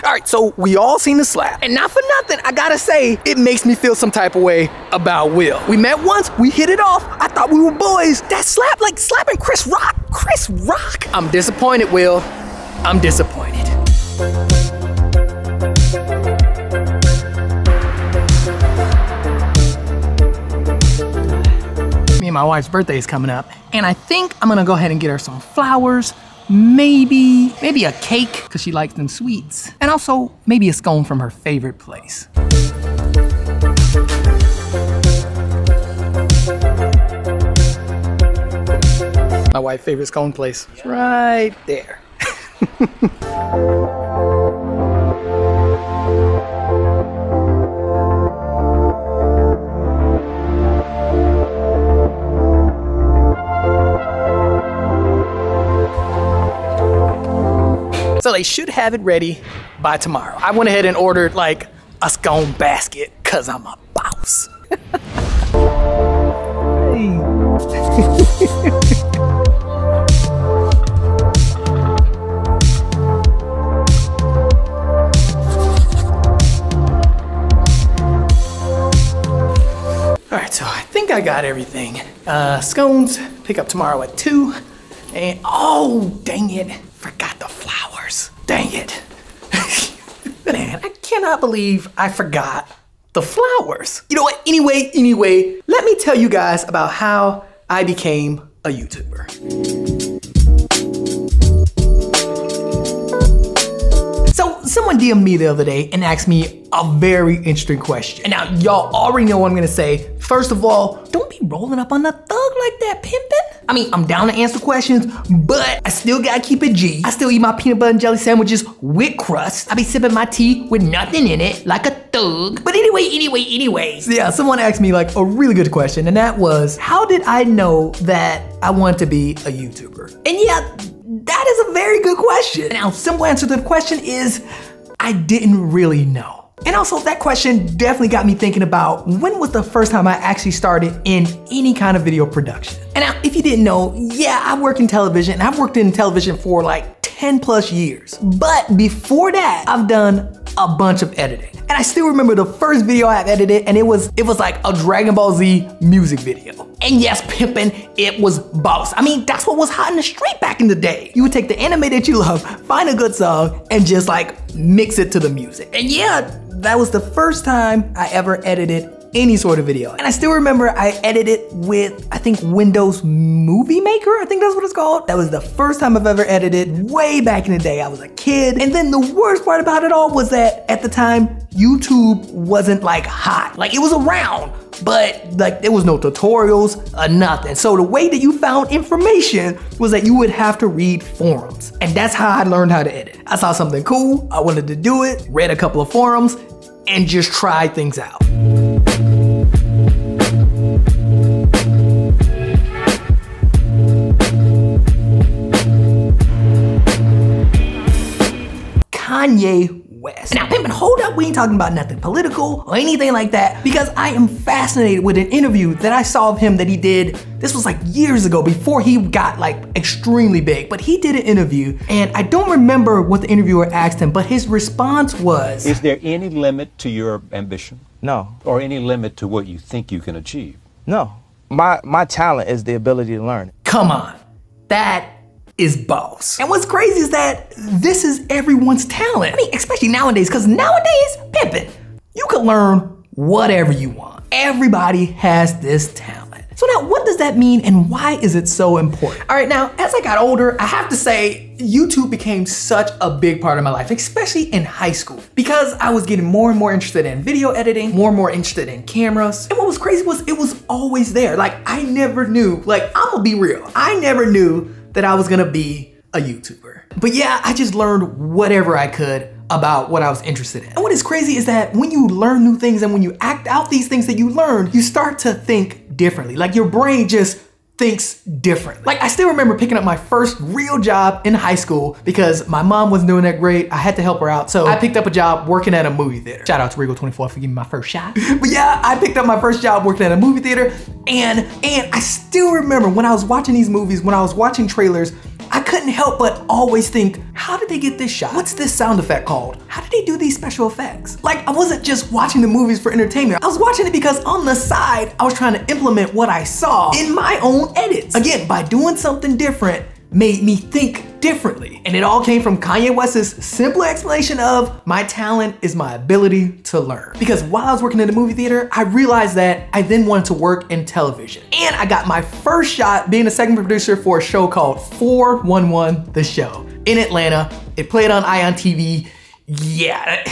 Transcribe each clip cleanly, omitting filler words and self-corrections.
All right, so we all seen the slap. And not for nothing, I gotta say, it makes me feel some type of way about Will. We met once, we hit it off. I thought we were boys. That slap, like slapping Chris Rock. Chris Rock. I'm disappointed, Will. I'm disappointed. Me and my wife's birthday is coming up, and I think I'm gonna go ahead and get her some flowers. Maybe a cake, because she likes them sweets. And also, maybe a scone from her favorite place. My wife's favorite scone place. It's right there. So they should have it ready by tomorrow. I went ahead and ordered like a scone basket because I'm a boss. Hey. All right, so I think I got everything. Scones, pick up tomorrow at 2. And oh, dang it, forgot the flowers. Dang it. Man, I cannot believe I forgot the flowers. You know what, anyway, let me tell you guys about how I became a YouTuber. So someone DM'd me the other day and asked me a very interesting question. And now y'all already know what I'm gonna say. First of all, don't be rolling up on the thug like that, pimpin'. I mean, I'm down to answer questions, but I still gotta keep it G. I still eat my peanut butter and jelly sandwiches with crust. I be sipping my tea with nothing in it, like a thug. But anyways. Yeah, someone asked me like a really good question, and that was, how did I know that I wanted to be a YouTuber? And yeah, that is a very good question. Now, simple answer to the question is, I didn't really know. And also that question definitely got me thinking about when was the first time I actually started in any kind of video production. And now, if you didn't know, yeah, I work in television, and I've worked in television for like 10 plus years. But before that, I've done a bunch of editing. And I still remember the first video I've edited, and it was like a Dragon Ball Z music video. And yes, pimpin', it was boss. I mean, that's what was hot in the street back in the day. You would take the anime that you love, find a good song, and just like mix it to the music. And yeah, that was the first time I ever edited any sort of video. And I still remember I edited with, I think, Windows Movie Maker, I think that's what it's called. That was the first time I've ever edited, way back in the day. I was a kid. And then the worst part about it all was that at the time, YouTube wasn't like hot. Like, it was around, but like there was no tutorials or nothing. So the way that you found information was that you would have to read forums. And that's how I learned how to edit. I saw something cool, I wanted to do it, read a couple of forums, and just try things out. Kanye West. Now, Pimp, hold up, we ain't talking about nothing political or anything like that, because I am fascinated with an interview that I saw of him that he did. This was like years ago, before he got like extremely big, but he did an interview, and I don't remember what the interviewer asked him, but his response was, is there any limit to your ambition? No. Or any limit to what you think you can achieve? No. My talent is the ability to learn. Come on, that is boss. And what's crazy is that this is everyone's talent. I mean, especially nowadays, because nowadays, pimpin', you can learn whatever you want. Everybody has this talent. So now, what does that mean, and why is it so important? All right, now, as I got older, I have to say, YouTube became such a big part of my life, especially in high school, because I was getting more and more interested in video editing, more and more interested in cameras. And what was crazy was it was always there. Like, I never knew, like, I'm gonna be real, I never knew that I was gonna be a YouTuber. But yeah, I just learned whatever I could about what I was interested in. And what is crazy is that when you learn new things and when you act out these things that you learned, you start to think differently. Like, your brain just thinks differently. Like, I still remember picking up my first real job in high school because my mom wasn't doing that great. I had to help her out. So I picked up a job working at a movie theater. Shout out to Regal 24 for giving me my first shot. But yeah, I picked up my first job working at a movie theater, and I still remember when I was watching these movies, when I was watching trailers, I couldn't help but always think, how did they get this shot? What's this sound effect called? How did they do these special effects? Like, I wasn't just watching the movies for entertainment. I was watching it because on the side, I was trying to implement what I saw in my own edits. Again, by doing something different, made me think differently. And it all came from Kanye West's simple explanation of, my talent is my ability to learn. Because while I was working in the movie theater, I realized that I then wanted to work in television. And I got my first shot being a segment producer for a show called 411 The Show in Atlanta. It played on Ion TV. Yeah.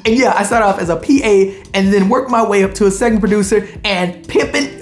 And yeah, I started off as a PA and then worked my way up to a segment producer and pimping.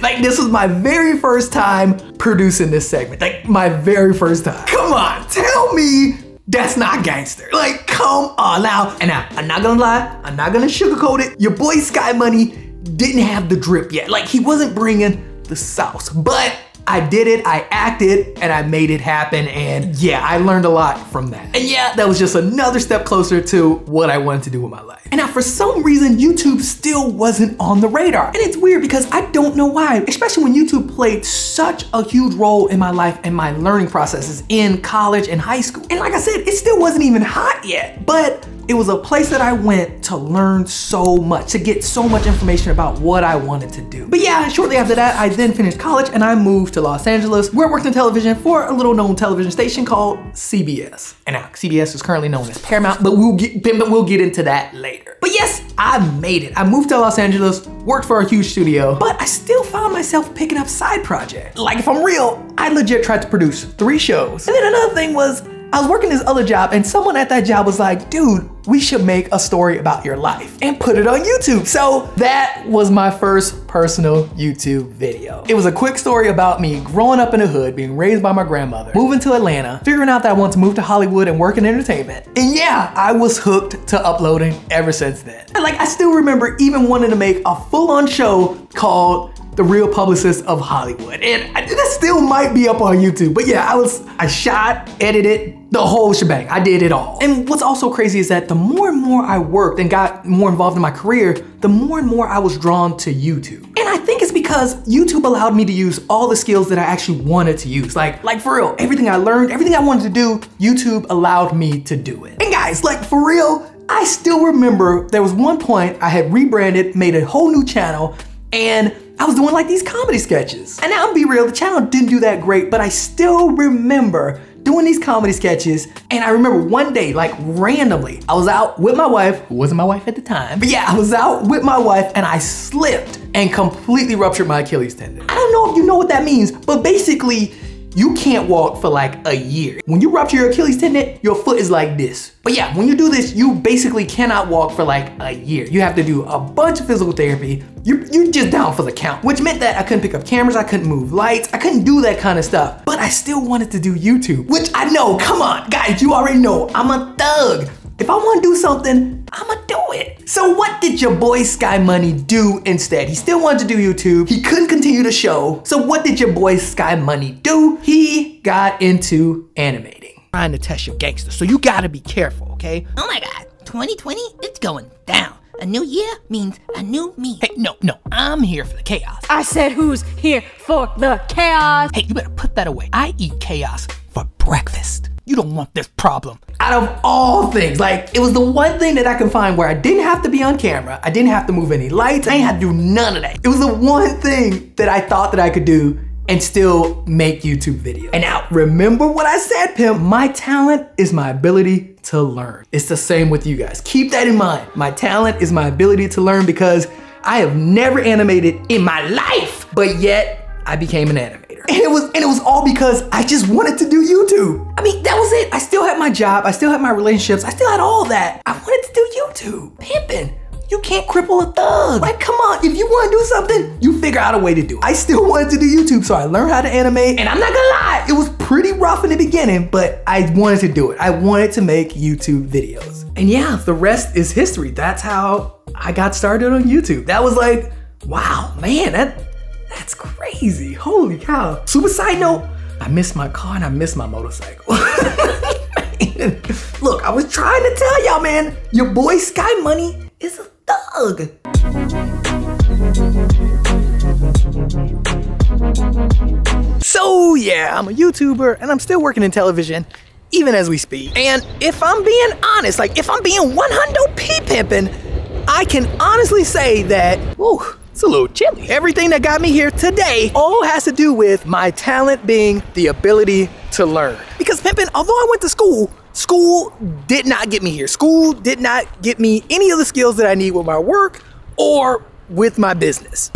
Like, this was my very first time producing this segment. Like, my very first time. Come on, tell me that's not gangster. Like, come on now. And now, I'm not gonna lie, I'm not gonna sugarcoat it. Your boy Sky Money didn't have the drip yet. Like, he wasn't bringing the sauce, but I did it, I acted, and I made it happen, and yeah, I learned a lot from that. And yeah, that was just another step closer to what I wanted to do with my life. And now for some reason, YouTube still wasn't on the radar. And it's weird because I don't know why, especially when YouTube played such a huge role in my life and my learning processes in college and high school. And like I said, it still wasn't even hot yet, but it was a place that I went to learn so much, to get so much information about what I wanted to do. But yeah, shortly after that, I then finished college and I moved to Los Angeles, where I worked in television for a little known television station called CBS. And now CBS is currently known as Paramount, but we'll get into that later. But yes, I made it. I moved to Los Angeles, worked for a huge studio, but I still found myself picking up side projects. Like, if I'm real, I legit tried to produce 3 shows. And then another thing was, I was working this other job and someone at that job was like, dude, we should make a story about your life and put it on YouTube. So that was my first personal YouTube video. It was a quick story about me growing up in the hood, being raised by my grandmother, moving to Atlanta, figuring out that I wanted to move to Hollywood and work in entertainment. And yeah, I was hooked to uploading ever since then. And like, I still remember even wanting to make a full-on show called The Real Publicist of Hollywood. And that still might be up on YouTube. But yeah, I shot, edited, the whole shebang. I did it all. And what's also crazy is that the more and more I worked and got more involved in my career, the more and more I was drawn to YouTube. And I think it's because YouTube allowed me to use all the skills that I actually wanted to use. Like for real, everything I learned, everything I wanted to do, YouTube allowed me to do it. And guys, like for real, I still remember there was one point I had rebranded, made a whole new channel, and I was doing like these comedy sketches. And now, I'm gonna be real, the channel didn't do that great, but I still remember doing these comedy sketches. And I remember one day, like randomly, I was out with my wife, who wasn't my wife at the time, but yeah, I was out with my wife and I slipped and completely ruptured my Achilles tendon. I don't know if you know what that means, but basically, you can't walk for like a year. When you rupture your Achilles tendon, your foot is like this. But yeah, when you do this, you basically cannot walk for like a year. You have to do a bunch of physical therapy. You're just down for the count, which meant that I couldn't pick up cameras, I couldn't move lights, I couldn't do that kind of stuff. But I still wanted to do YouTube, which I know, come on, guys, you already know, I'm a thug. If I want to do something, I'ma do it. So what did your boy Sky Money do instead? He still wanted to do YouTube. He couldn't continue the show. So what did your boy Sky Money do? He got into animating. Trying to test your gangster, so you gotta be careful, okay? Oh my God, 2020, it's going down. A new year means a new me. Hey, no, I'm here for the chaos. I said who's here for the chaos? Hey, you better put that away. I eat chaos for breakfast. You don't want this problem. Out of all things, like, it was the one thing that I could find where I didn't have to be on camera, I didn't have to move any lights, I didn't have to do none of that. It was the one thing that I thought that I could do and still make YouTube videos. And now, remember what I said, Pimp, my talent is my ability to learn. It's the same with you guys. Keep that in mind. My talent is my ability to learn because I have never animated in my life, but yet I became an animator. And it was all because I just wanted to do YouTube. I mean, that was it. I still had my job, I still had my relationships, I still had all that. I wanted to do YouTube. Pimping. You can't cripple a thug. Like, come on, if you want to do something, you figure out a way to do it. I still wanted to do YouTube, so I learned how to animate, and I'm not gonna lie, it was pretty rough in the beginning, but I wanted to do it. I wanted to make YouTube videos. And yeah, the rest is history. That's how I got started on YouTube. That was like, wow, man, that's crazy. Holy cow. Super side note, I miss my car and I miss my motorcycle. Look, I was trying to tell y'all, man, your boy Sky Money is a thug. So yeah, I'm a YouTuber and I'm still working in television, even as we speak. And if I'm being honest, like if I'm being 100p pimping, I can honestly say that, whew, it's a little chilly. Everything that got me here today all has to do with my talent being the ability to learn. Because pimping, although I went to school, school did not get me here. School did not get me any of the skills that I need with my work or with my business.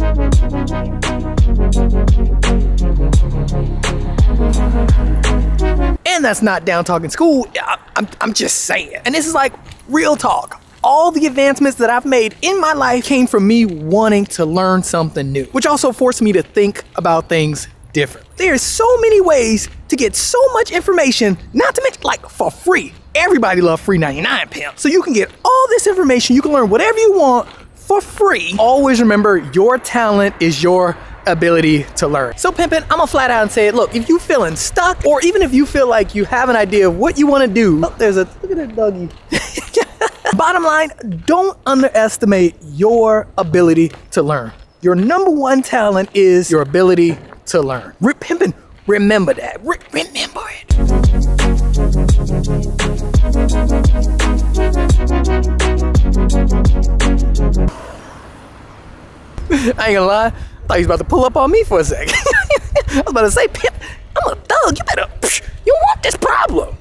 And that's not down talking school, I'm just saying. And this is like real talk. All the advancements that I've made in my life came from me wanting to learn something new, which also forced me to think about things differently. There's so many ways to get so much information, not to mention like for free. Everybody loves free 99, pimp. So you can get all this information, you can learn whatever you want for free. Always remember, your talent is your ability to learn. So pimpin', I'm gonna flat out and say it. Look, if you feeling stuck, or even if you feel like you have an idea of what you wanna do, oh, there's a, look at that doggy. Bottom line, don't underestimate your ability to learn. Your number one talent is your ability to learn. Pimpin', remember that. Remember it. I ain't gonna lie, I thought he was about to pull up on me for a second. I was about to say, Pimp, I'm a thug, you don't want this problem.